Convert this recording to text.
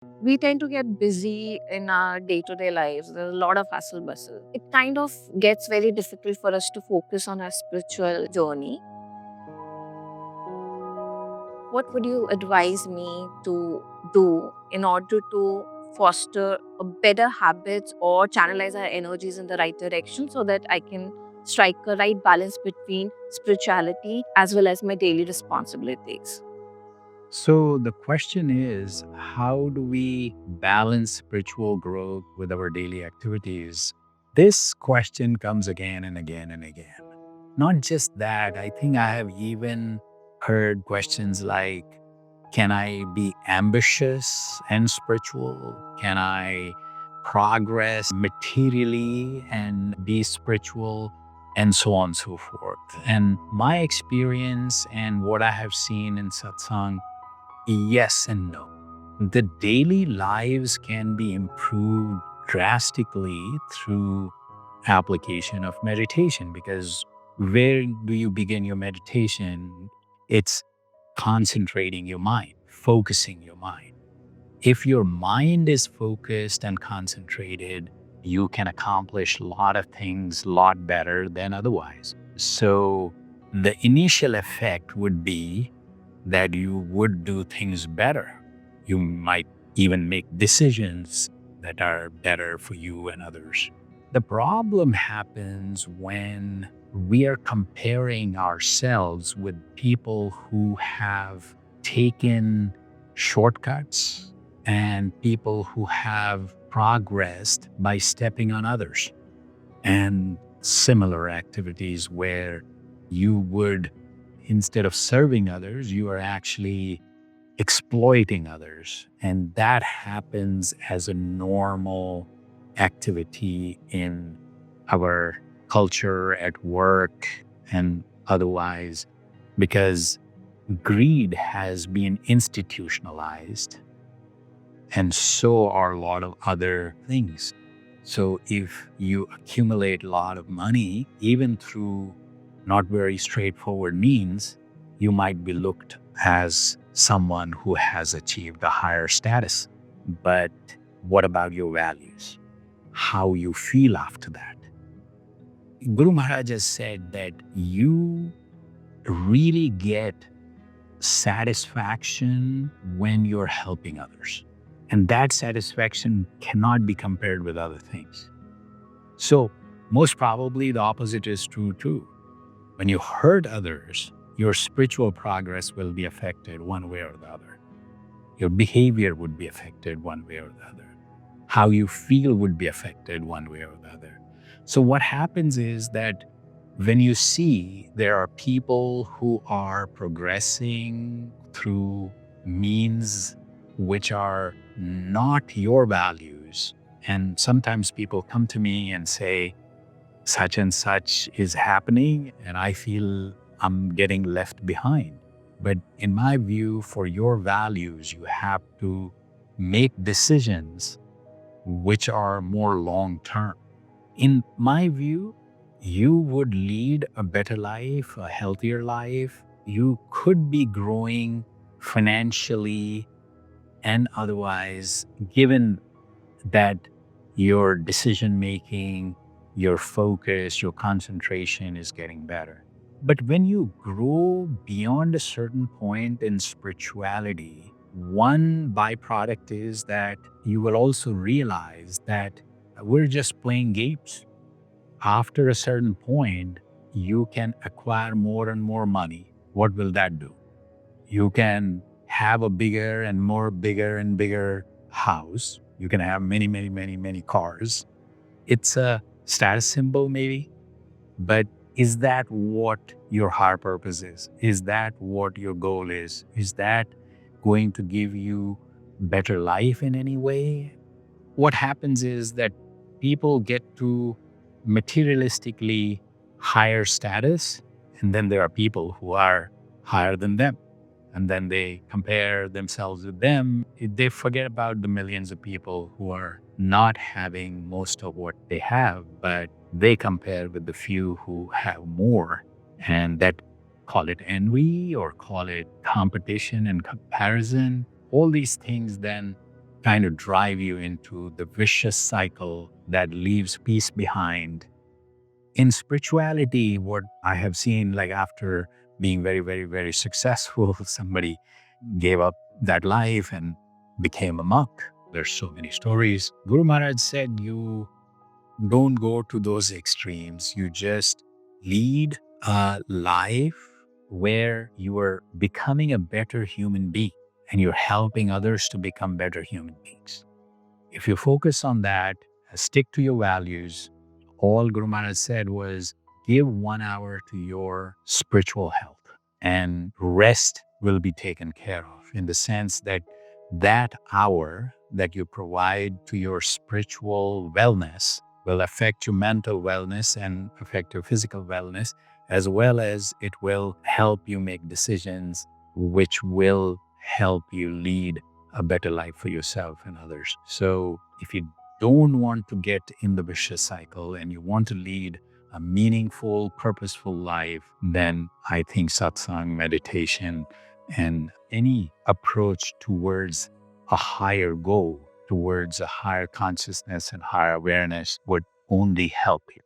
We tend to get busy in our day-to-day lives. There's a lot of hustle bustle. It kind of gets very difficult for us to focus on our spiritual journey. What would you advise me to do in order to foster a better habits or channelize our energies in the right direction so that I can strike a right balance between spirituality as well as my daily responsibilities? So the question is, how do we balance spiritual growth with our daily activities? This question comes again and again and again. Not just that, I think I have even heard questions like, can I be ambitious and spiritual? Can I progress materially and be spiritual? And so on and so forth. And my experience and what I have seen in satsang, yes and no. The daily lives can be improved drastically through application of meditation, because where do you begin your meditation? It's concentrating your mind, focusing your mind. If your mind is focused and concentrated, you can accomplish a lot of things a lot better than otherwise. So the initial effect would be that you would do things better. You might even make decisions that are better for you and others. The problem happens when we are comparing ourselves with people who have taken shortcuts and people who have progressed by stepping on others, and similar activities where you would, instead of serving others, you are actually exploiting others. And that happens as a normal activity in our culture, at work, and otherwise, because greed has been institutionalized, and so are a lot of other things. So if you accumulate a lot of money, even through not very straightforward means, you might be looked as someone who has achieved a higher status. But what about your values? How you feel after that? Guru Maharaj has said that you really get satisfaction when you're helping others. And that satisfaction cannot be compared with other things. So, most probably the opposite is true too. When you hurt others, your spiritual progress will be affected one way or the other. Your behavior would be affected one way or the other. How you feel would be affected one way or the other. So, what happens is that when you see there are people who are progressing through means which are not your values, and sometimes people come to me and say, such and such is happening, and I feel I'm getting left behind. But in my view, for your values, you have to make decisions which are more long term. In my view, you would lead a better life, a healthier life. You could be growing financially and otherwise, given that your decision making, your focus, your concentration is getting better. But when you grow beyond a certain point in spirituality, one byproduct is that you will also realize that we're just playing games. After a certain point, you can acquire more and more money. What will that do? You can have a bigger and bigger house. You can have many, many, many, many cars. It's a status symbol, maybe. But is that what your higher purpose is? Is that what your goal is? Is that going to give you better life in any way? What happens is that people get to materialistically higher status, and then there are people who are higher than them. And then they compare themselves with them. They forget about the millions of people who are not having most of what they have, but they compare with the few who have more. And that, call it envy or call it competition and comparison, all these things then kind of drive you into the vicious cycle that leaves peace behind. In spirituality, what I have seen, like after being very, very, very successful, somebody gave up that life and became a monk. There's so many stories. Guru Maharaj said, you don't go to those extremes. You just lead a life where you are becoming a better human being and you're helping others to become better human beings. If you focus on that, stick to your values, all Guru Maharaj said was give 1 hour to your spiritual health and rest will be taken care of, in the sense that that hour that you provide to your spiritual wellness will affect your mental wellness and affect your physical wellness, as well as it will help you make decisions which will help you lead a better life for yourself and others. So if you don't want to get in the vicious cycle and you want to lead a meaningful, purposeful life, then I think satsang, meditation, and any approach towards a higher goal, towards a higher consciousness and higher awareness would only help you.